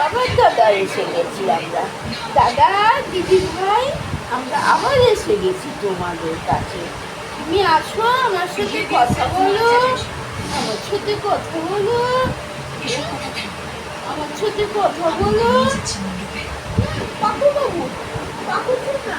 আবার দাদা এসে গেছি আমরা। দাদা, দিদি ভাই, আমরা আবার এসে গেছি তোমাদের কাছে। তুমি আসো, আমার সাথে কথা বলো, আমার সাথে কথা বলো, আমার সাথে কথা বলো। কাকু বাবু, কাকু না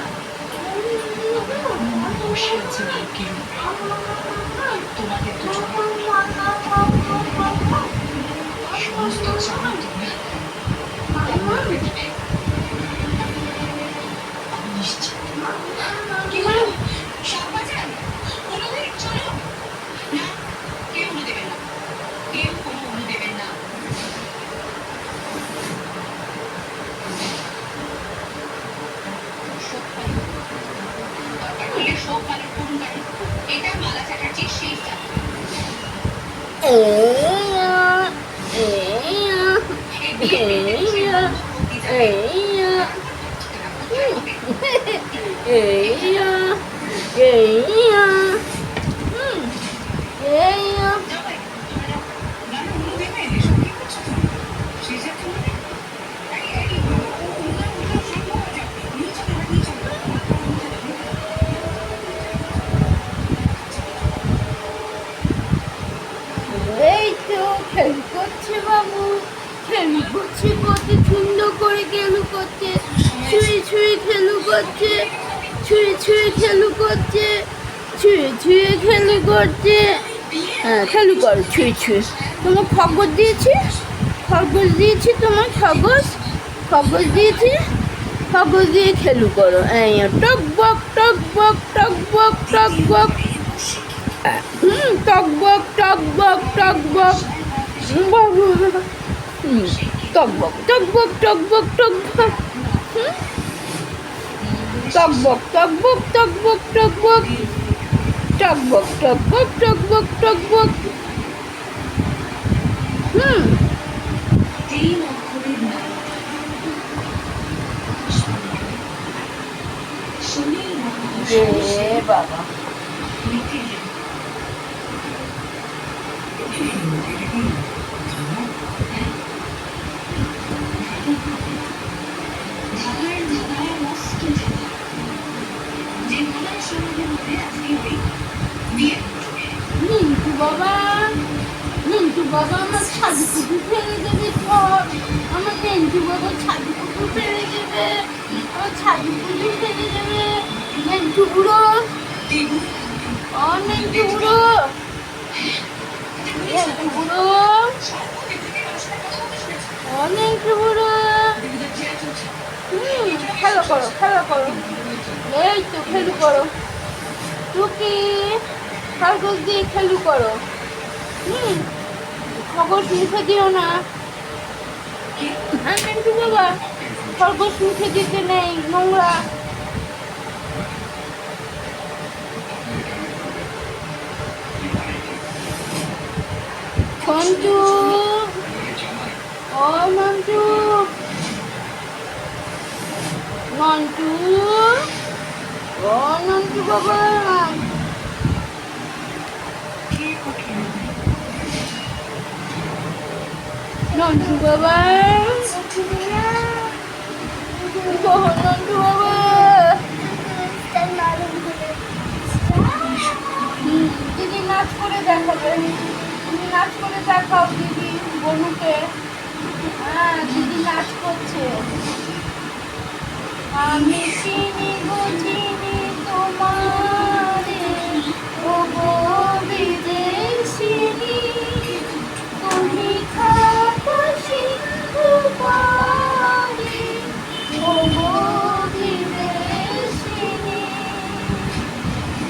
এই তো খেলু করছে বাবু, খেলু করছে, কত সুন্দর করে খেলু করছে, ছুঁয়ে ছুঁয়ে খেলু করছে, ছুঁয়ে ছুঁয়ে খেলু করছে, ছুঁয়ে ছুঁয়ে খেলু করছে। হ্যাঁ, খেলু করো ছুঁয়ে ছুঁয়ে। তোমার খবর দিয়েছি, খবর দিয়েছি, তোমার খবর খবর দিয়েছি, খবর দিয়ে খেলু করো। টক বক টক বক টক বক টক বক, টক বক টক বক টক বক, টক বক টক বক টক বক টক বক, টক বক টক বক টক বক টক বক, টক বক টক বক টক বক টক বক। বাবা, মিন্টু বাবা, মিন্টু বাবা আমার ছাদুকুটু ফেলে দেবে সব, আমার মিন্টু বাবা ছাদুকুটু ফেলে দেবে, আমার ছাদুকুটু ফেলে দেবে। মিন্টু বুড়ো, ও মিন্টু বুড়ো, মিন্টু বুড়ো, ও মিন্টু বুড়ো। খেলা করো, খেলা করো, এই তো খেলু করো, টুকি খরগোশ দিয়ে খেলু করো। খরগোশ মুখে দিও না, হ্যাঁ মিন্টু বাবা, খরগোশ মুখে দিতে নেই, নোংরা। মন্টু, ও মন্টু, মন্টু, ও মন্টু বাবা, নন্টু বাবা, নন্টু বাবা, দিদি নাচ করে দেখাবে, তুমি নাচ করে দেখাও দিদি বনুকে। হ্যাঁ, দিদি নাচ করছে। আমি চিনি বুঝিনি তোমারে, ও গো বিদেশিনী, তুমি খাতা সিন্ধু পারে, ও গো বিদেশিনী,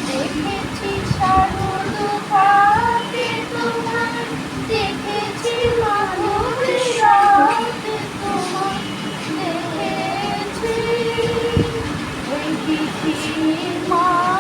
দেখেছি শারদ ঘাটে তোমার, দেখেছি মাধবী রাতে তোমার, দেখেছি ওই পিসির মাথায়,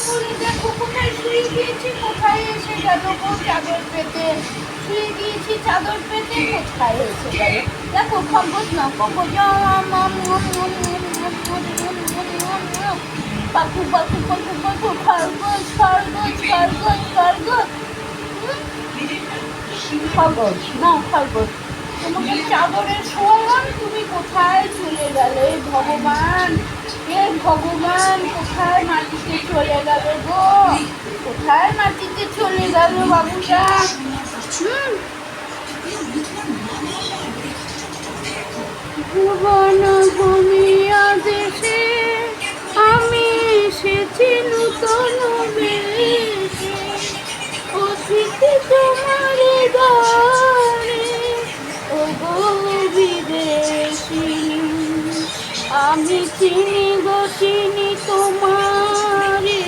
করে দেখো কোথায় শুয়ে গিয়েছি, কোথায় এসে গেল গো চাদর পেতে, শুয়ে গিয়েছি চাদর পেতে, কোথায় এসে গেল দেখো খবর না খবর পাখু পাখু পাখু পাখু খরগোশ খরগোশ খরগোশ খরগোশ খরগোশ না খরগোশ, তোমাকে চাদরে শোয়ালাম তুমি কোথায় চলে গেলে ভগবান, হে ভগবান কোথায় মাটিতে চলে গেল গো, কোথায় মাটিতে চলে গেল বাবুটা। ভুবন ভূমিয়া দেশে আমি এসেছি নূতন বেশে, অতিথি তোমার দ্বারে ও গো বিদেশিনী, আমি চিনি গো চিনি তোমারে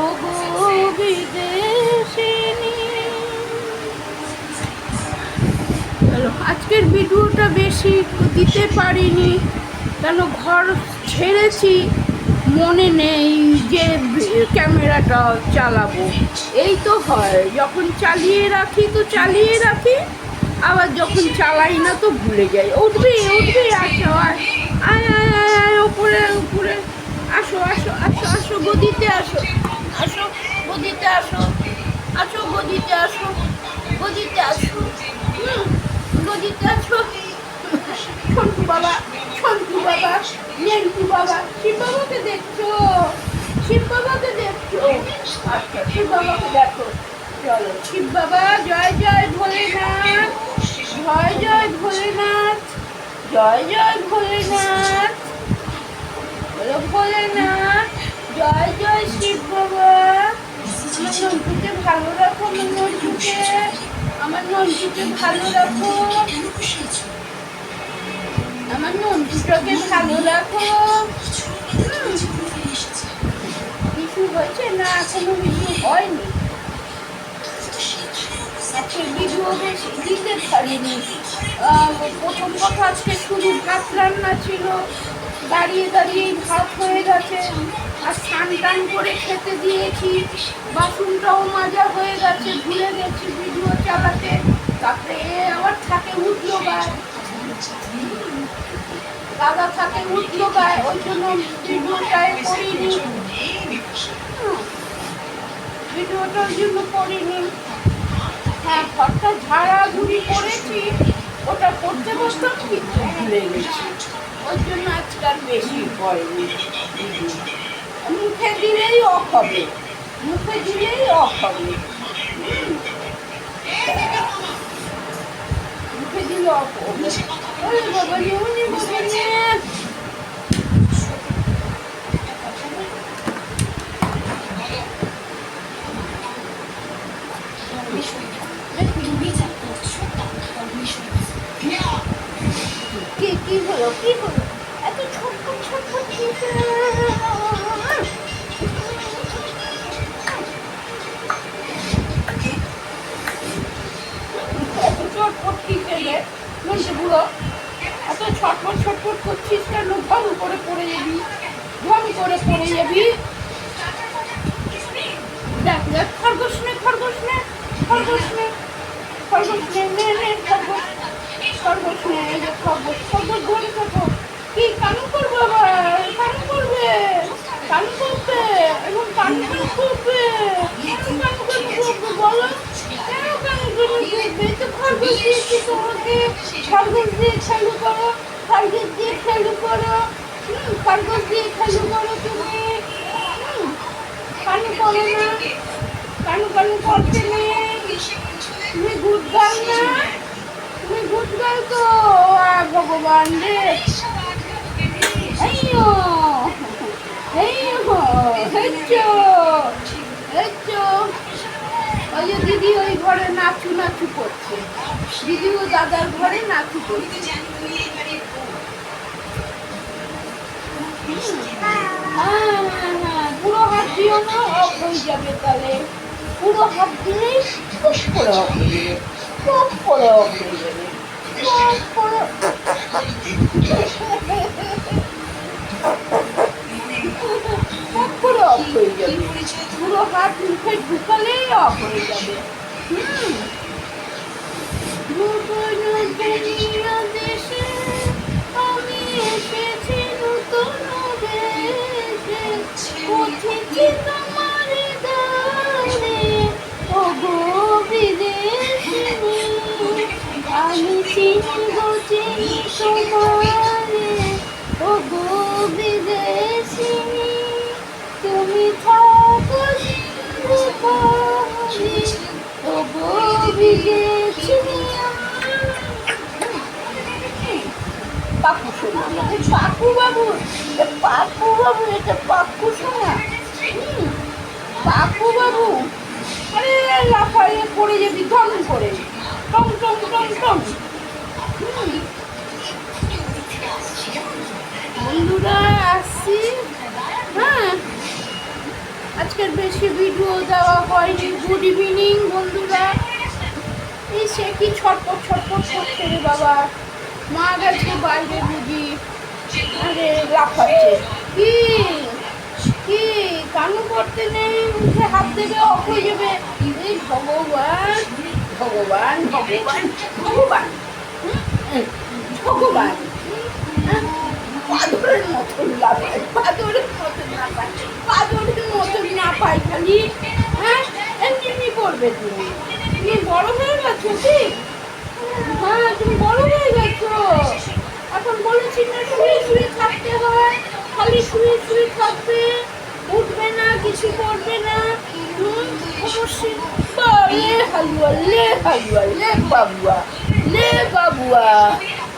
ও গো বিদেশিনী। আজকের ভিডিওটা বেশি দিতে পারিনি, কেন ঘর ছেড়েছি, মনে নেই যে ক্যামেরাটা চালাবো। এই তো হয়, যখন চালিয়ে রাখি তো চালিয়ে রাখি, আবার যখন চালাই না তো ভুলে যাই। উঠবি উঠবি, আসো আয় আয় আয় আয় আয় উপরে উপরে আসো আসো আসো আসো গদিতে আসো, আসো গদিতে আসো, আসো গদিতে আসো, গদিতে আসো, গদিতে আসো। সন্টু বাবা, সন্টু বাবা, নেন্টু বাবা, শিব বাবাকে দেখছো, শিব বাবাকে দেখছো, আচ্ছা শিব বাবাকে দেখো, চলো শিব বাবা জয় জয় ভোলেনাথ, জয় জয় ভোলেনাথ, জয় জয় ভোলেনাথ, বলো ভোলেনাথ, জয় জয় শিব বাবা। আমার নন্টুকে ভালো রাখো, আমার নন্টুকে, আমার নন্টুকে ভালো রাখো, আমার নন্টুটাকে ভালো রাখো। কিছু হয়েছে না, কোনো কিছু হয়নি, আজকে ভিডিও বেশি দিতে পারিনি। প্রথম কথা আজকে শুধু ভাত রান্না ছিল, দাঁড়িয়ে দাঁড়িয়ে ভাত হয়ে গেছে, আর স্নান টান করে খেতে দিয়েছি, বাসনটাও মাজা হয়ে গেছে, ভুলে গেছি ভিডিও চালাতে। তারপরে আবার থাকে উঠলো গায়ে, দাদা থাকে উঠলো গায়ে, ওই জন্য ভিডিওটাই করিনি, ভিডিওটা ওই জন্য করিনি। হ্যাঁ ঘরটা ঝাড়াঝুড়ি করেছি, ওটা করতে বসতাম কিন্তু ভুলে গেছি, ওই জন্য আজকাল বেশি হয়নি। মুখে দিলেই অফ হবে, মুখে দিলেই অফ হবে, মুখে দিলে অফ হবে। ওরে বাবা উনি বাবা কি হলো কি হলো এত ছটফট ছটফট এত ছটফট কি খেলে মনটা বুড়ো, এত ছটফট ছটফট করছিস কেন? ধম করে পড়ে যাবি, ধম করে পড়ে যাবি। দেখ দেখ খরগোশ নে খরগোশ নে খরগোশ নে খরগোশ নে নে নে খরগোশ, খরগোশ নে, এই যে খরগোশ, খরগোশ ধরে থাকো। কি কানু করবো আবার, কানু করবে, কানু করবে, এখন কানু কানু করবে, কেন কানু কানু করবে বলো, কেন কানু কানু করবে? তো খরগোশ দিয়েছি তোমাকে, খরগোশ দিয়ে খেলু করো, খরগোশ দিয়ে খেলু করো, খরগোশ দিয়ে খেলু করো তুমি, কানু করো না, কানু কানু করতে নেই, তুমি গুড গার্ল না, তুমি গুড গার্ল তো। ভগবান রে, এইও এইও হেচ্চো হেচ্চো। ওই যে দিদি ওই ঘরে নাচু নাচু করছে, দিদি ও দাদার ঘরে নাচু করছে। হ্যাঁ পুরো হাত দিও না, অফ হয়ে যাবে তাহলে, পুরো হাত দিলেই খুব করে অফ হয়ে যাবে, খুব করে অফ হয়ে যাবে, খুব করে খুব করে অফ হয়ে যাবে। যাবে, পুরো হাত মুখে ঢুকালেই অফ হয়ে যাবে। দুনিয়া দেশে আমি এসেছি নতুন দেশে, পথেছি তোমার দ্বারে, ওগো বিদেশিনী, আমি চিনব চিনি তোমারে, ওগো বিদেশিনী, তুমি থাকো সিন্ধুপারে, ওগো বিদেশিনী। পাপ্পু শোনা, আমাদের পাপ্পু বাবু, পাপ্পু বাবু, এটা পাপ্পু শোনা, পাপ্পু বাবু। আরে লাফাইয়ে পড়ে যাবি ধম করে, টম টম টম টম। বন্ধুরা আসছি, হ্যাঁ আজকের বেশি ভিডিও দেওয়া হয়নি। গুড ইভিনিং বন্ধুরা। এই সে কি ছটপট ছটপট করছে রে বাবা, মা গেছে বাইরে বুঝি, আরে লাফাচ্ছে। কি কি কানু করতে নেই, মুখে হাত দেবে অফ হয়ে যাবে। এই ভগবান ভগবান ভগবান ভগবান ভগবান, পাথরের মতন লাফায়, পাথরের মতন লাফায়, পাথরের মতন না পায় খালি। হ্যাঁ এমনি করবে তুমি, তুমি বড় হয়ে গেছো কি? হ্যাঁ তুমি বড় হয়ে গেছো, এখন বলেছি না শুয়ে শুয়ে থাকতে হয়, খালি শুয়ে শুয়ে থাকবে, উঠবে না, কিছু করবে না। অবশ্যই লে হালুয়া, লে হালুয়া, লে বাবুয়া, লে বাবুয়া,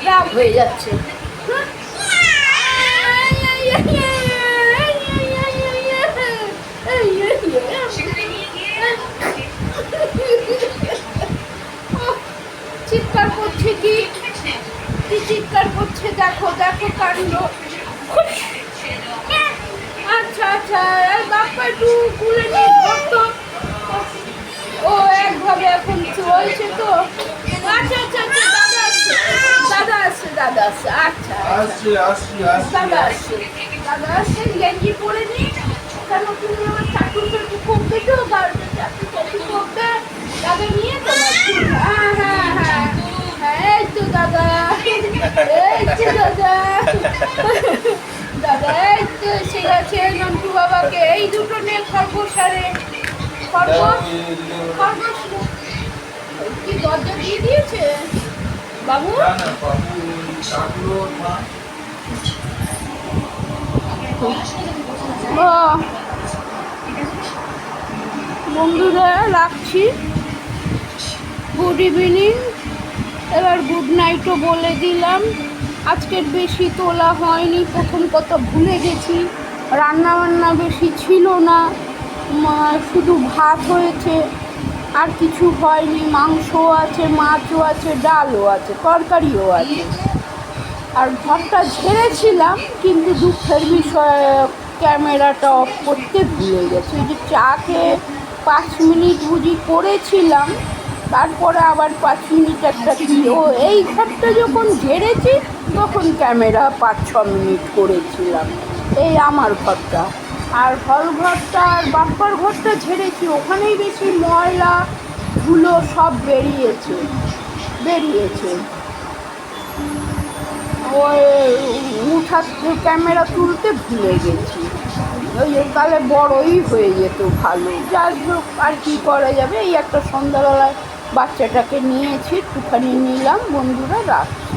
রাগ হয়ে যাচ্ছে। চিৎকার করছে কি চিৎকার করছে, দেখো দেখো কাণ্ড। আচ্ছা আচ্ছা, বাপ্পা একটু কুলে নিয়ে ধরতো। ও একভাবে এখন চলছে তো। আচ্ছা আচ্ছা আচ্ছা, দাদা আসছে, দাদা আসছে, দাদা আসছে। আচ্ছা দাদা আসছে, দাদা আসছে, গেঞ্জি পরে নি, কেন তুমি আমার চাকরি চাকরি করবে তো, গাড়িতে চাকরি চাকরি করবে, দাদা নিয়ে তোমার। হ্যাঁ হ্যাঁ হ্যাঁ হ্যাঁ, এই তো দাদা, এই তো দাদা, দাদা এই তো এসে গেছে নন্টু বাবাকে। এই দুটো নিয়ে খরগোশ, আরে খরগোশ, খরগোশ কি দরজা দিয়ে দিয়েছে বাবু? বন্ধুরা রাখছি, গুড ইভিনিং। এবার গুড নাইটও বলে দিলাম। আজকের বেশি তোলা হয়নি, প্রথম কথা ভুলে গেছি, রান্না বান্না বেশি ছিল না, শুধু ভাত হয়েছে, আর কিছু হয়নি। মাংসও আছে, মাছও আছে, ডালও আছে, তরকারিও আছে। আর ঘরটা ঝেড়েছিলাম, কিন্তু দুঃখের বিষয় ক্যামেরাটা অফ করতে ভুলে গেছি। ওই যে চা খেয়ে 5 মিনিট বুঝি করেছিলাম, তারপরে আবার 5 মিনিট একটা ছিল। এই ঘরটা যখন ঝেড়েছি তখন ক্যামেরা 5-6 মিনিট করেছিলাম, এই আমার ঘরটা। আর হল ঘরটা আর বাপ্পার ঘরটা ঝেড়েছি, ওখানেই বেশি ময়লাগুলো সব বেরিয়েছে। ওই উঠাতে ক্যামেরা তুলতে ভুলে গেছি, ওই তাহলে বড়ই হয়ে যেত ভালো। যাই হোক, আর কি করা যাবে। এই একটা সন্ধ্যাবেলায় বাচ্চাটাকে নিয়েছি, একটুখানি নিলাম। বন্ধুরা রাখছি।